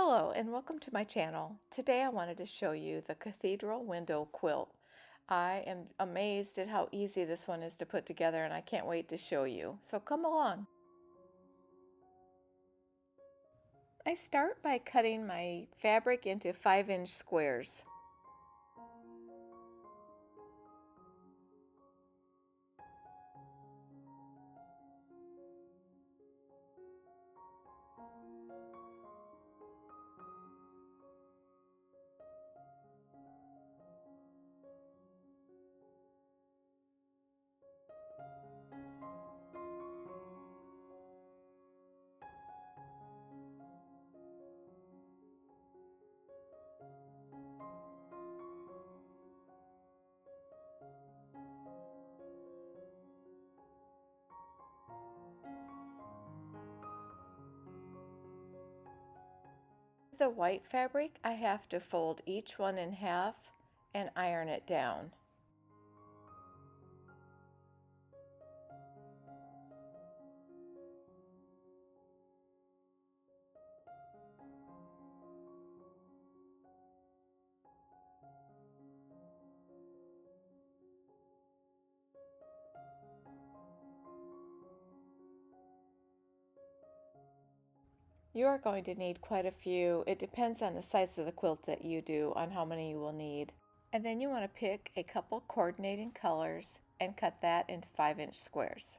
Hello and welcome to my channel. Today I wanted to show you the Cathedral window quilt. I am amazed at how easy this one is to put together and I can't wait to show you. So come along. I start by cutting my fabric into 5-inch squares. The white fabric, I have to fold each one in half and iron it down. You are going to need quite a few. It depends on the size of the quilt that you do on how many you will need. And then you want to pick a couple coordinating colors and cut that into 5-inch squares.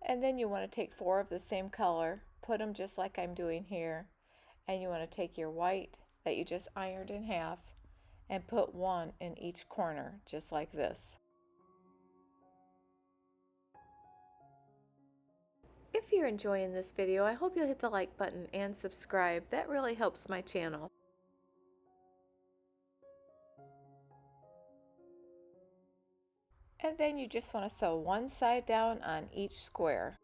And then you want to take 4 of the same color, put them just like I'm doing here, and you want to take your white that you just ironed in half and put 1 in each corner, just like this. If you're enjoying this video, I hope you'll hit the like button and subscribe. That really helps my channel. And then you just want to sew one side down on each square.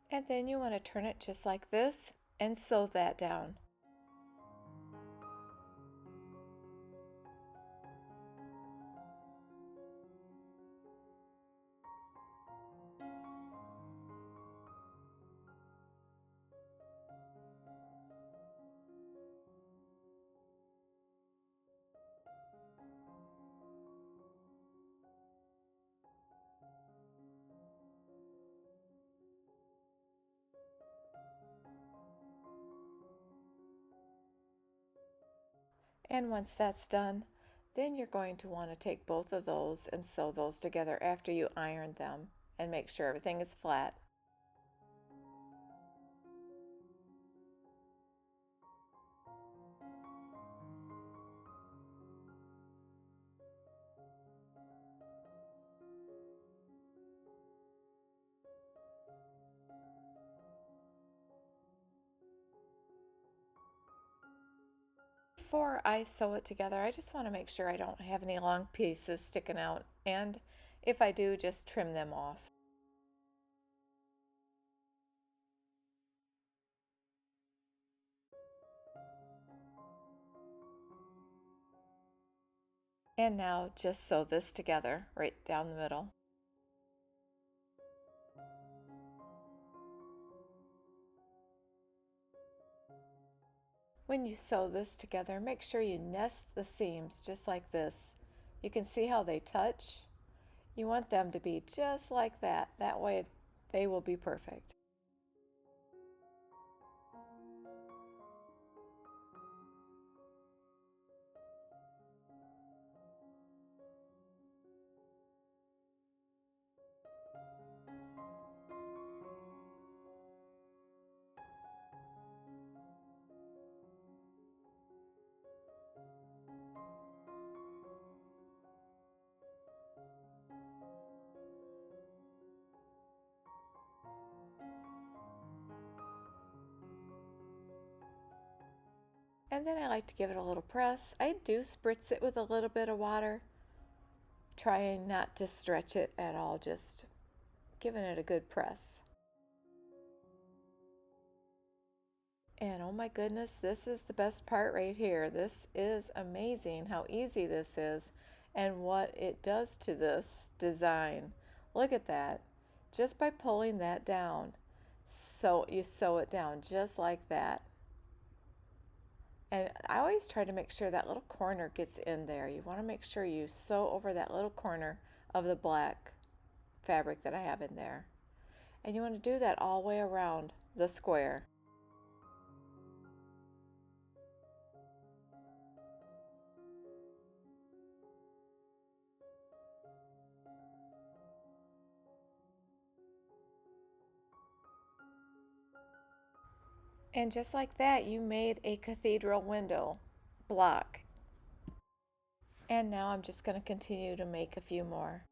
And then you want to turn it just like this and sew that down. And once that's done, then you're going to want to take both of those and sew those together after you iron them and make sure everything is flat. Before I sew it together, I just want to make sure I don't have any long pieces sticking out, and if I do, just trim them off. And now just sew this together right down the middle. When you sew this together, make sure you nest the seams just like this. You can see how they touch. You want them to be just like that. That way they will be perfect. And then I like to give it a little press. I do spritz it with a little bit of water, trying not to stretch it at all, just giving it a good press. And oh my goodness, this is the best part right here. This is amazing how easy this is and what it does to this design. Look at that. Just by pulling that down. So you sew it down just like that. And I always try to make sure that little corner gets in there. You want to make sure you sew over that little corner of the black fabric that I have in there. And you want to do that all the way around the square. And just like that, you made a cathedral window block. And now I'm just going to continue to make a few more.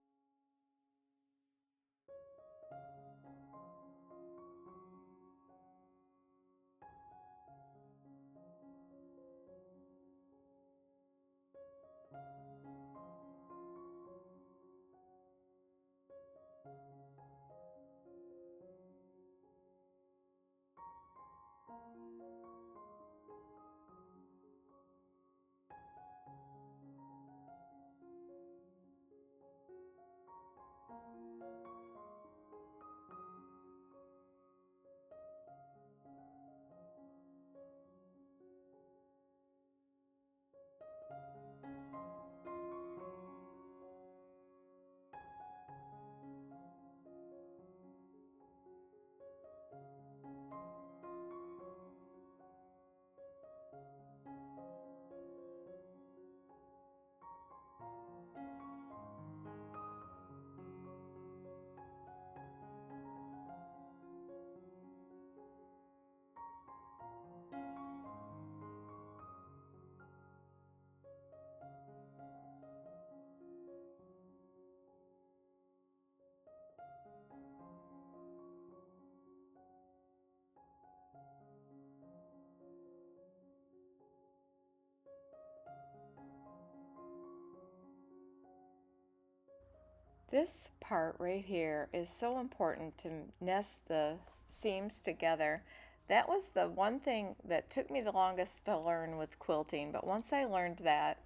This part right here is so important to nest the seams together. That was the one thing that took me the longest to learn with quilting, but once I learned that,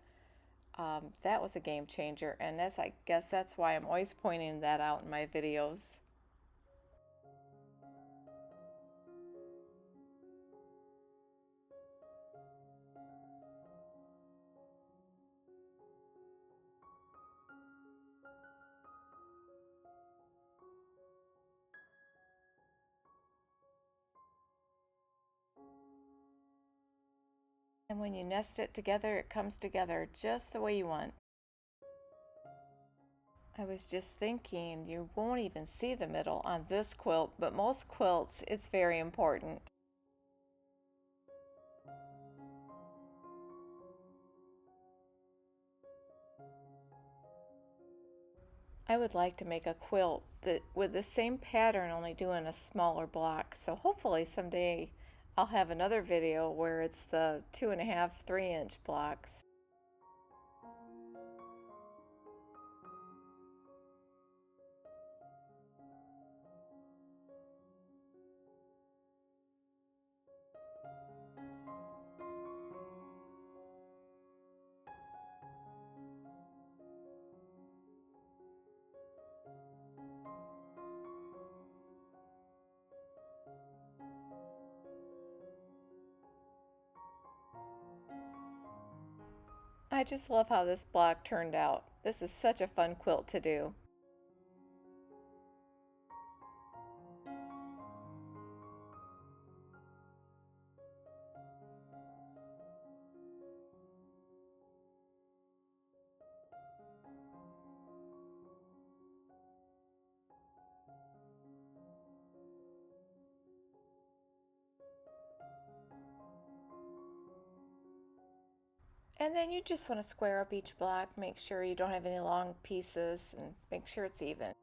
that was a game changer, and I guess that's why I'm always pointing that out in my videos. And when you nest it together, it comes together just the way you want. I was just thinking, you won't even see the middle on this quilt, but most quilts, it's very important. I would like to make a quilt that with the same pattern, only doing a smaller block. So hopefully someday I'll have another video where it's the 2.5, 3-inch blocks. I just love how this block turned out. This is such a fun quilt to do. And then you just want to square up each block, make sure you don't have any long pieces, and make sure it's even.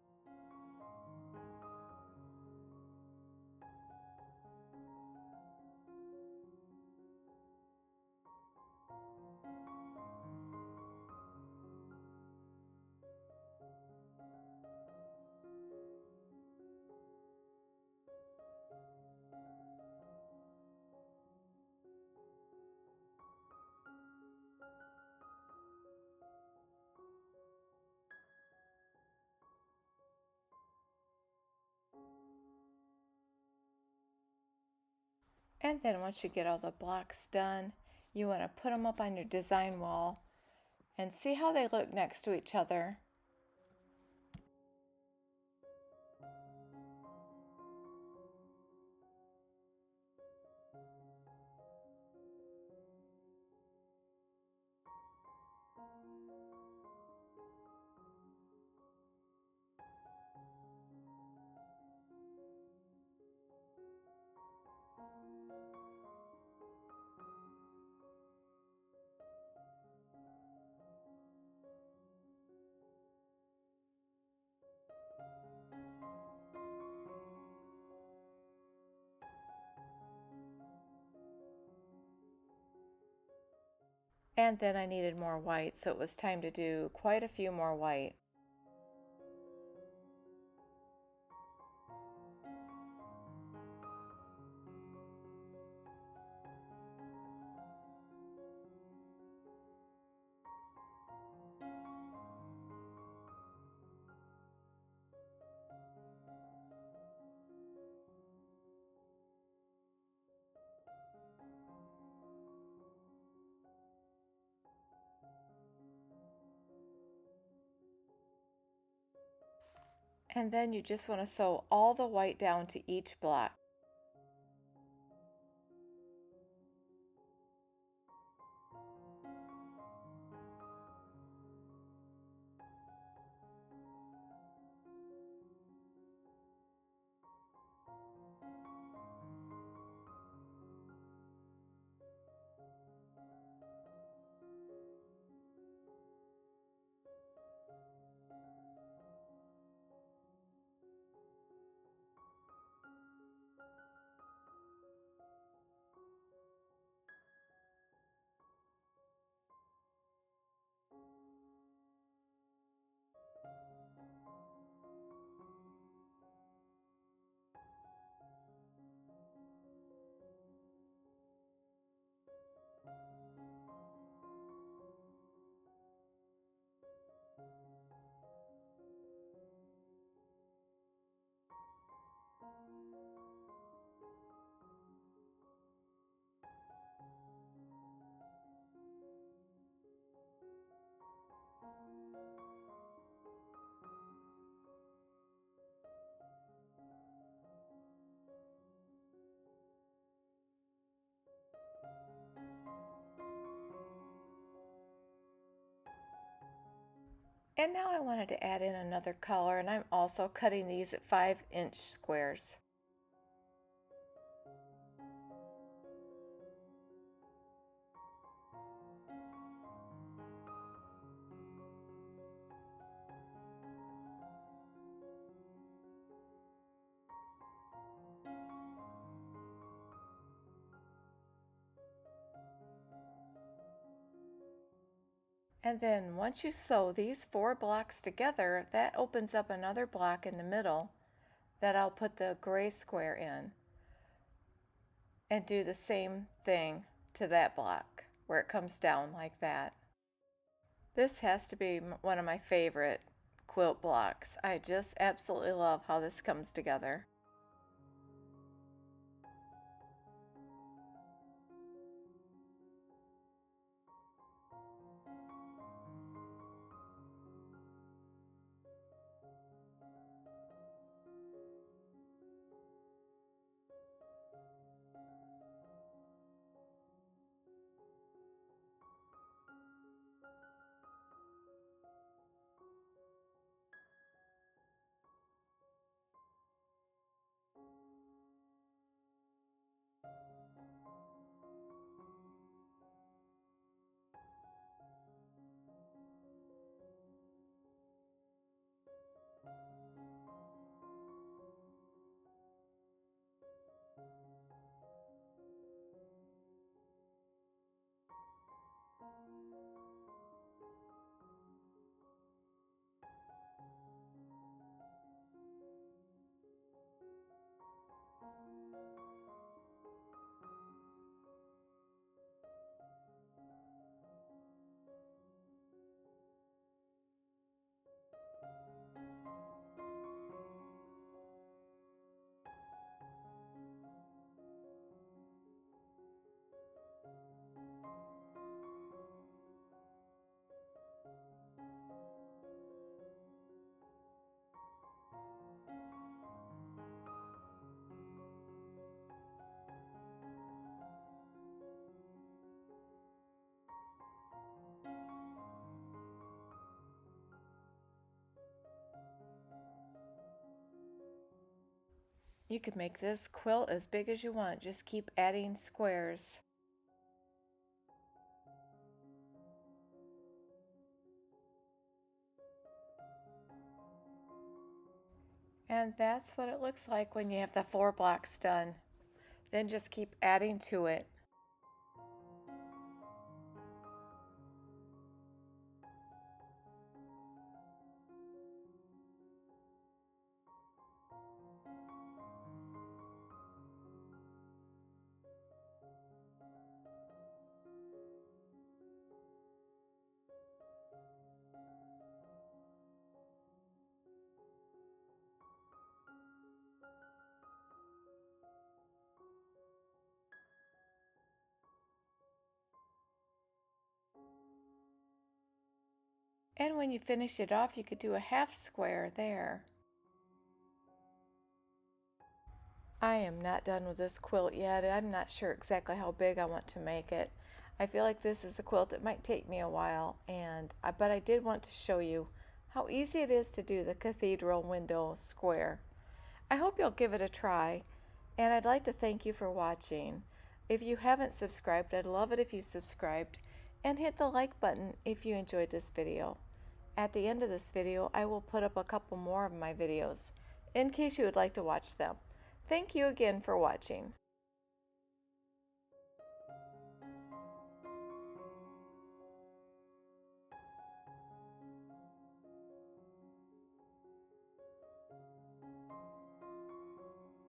And then once you get all the blocks done, you want to put them up on your design wall and see how they look next to each other. And then I needed more white, so it was time to do quite a few more white. And then you just want to sew all the white down to each block. And now I wanted to add in another color, and I'm also cutting these at 5-inch squares. And then once you sew these 4 blocks together, that opens up another block in the middle that I'll put the gray square in, and do the same thing to that block where it comes down like that. This has to be one of my favorite quilt blocks. I just absolutely love how this comes together. You could make this quilt as big as you want. Just keep adding squares. And that's what it looks like when you have the 4 blocks done. Then just keep adding to it. And when you finish it off, you could do a half square there. I am not done with this quilt yet. I'm not sure exactly how big I want to make it. I feel like this is a quilt that might take me a while, but I did want to show you how easy it is to do the cathedral window square. I hope you'll give it a try, and I'd like to thank you for watching. If you haven't subscribed, I'd love it if you subscribed, and hit the like button if you enjoyed this video. At the end of this video, I will put up a couple more of my videos in case you would like to watch them. Thank you again for watching.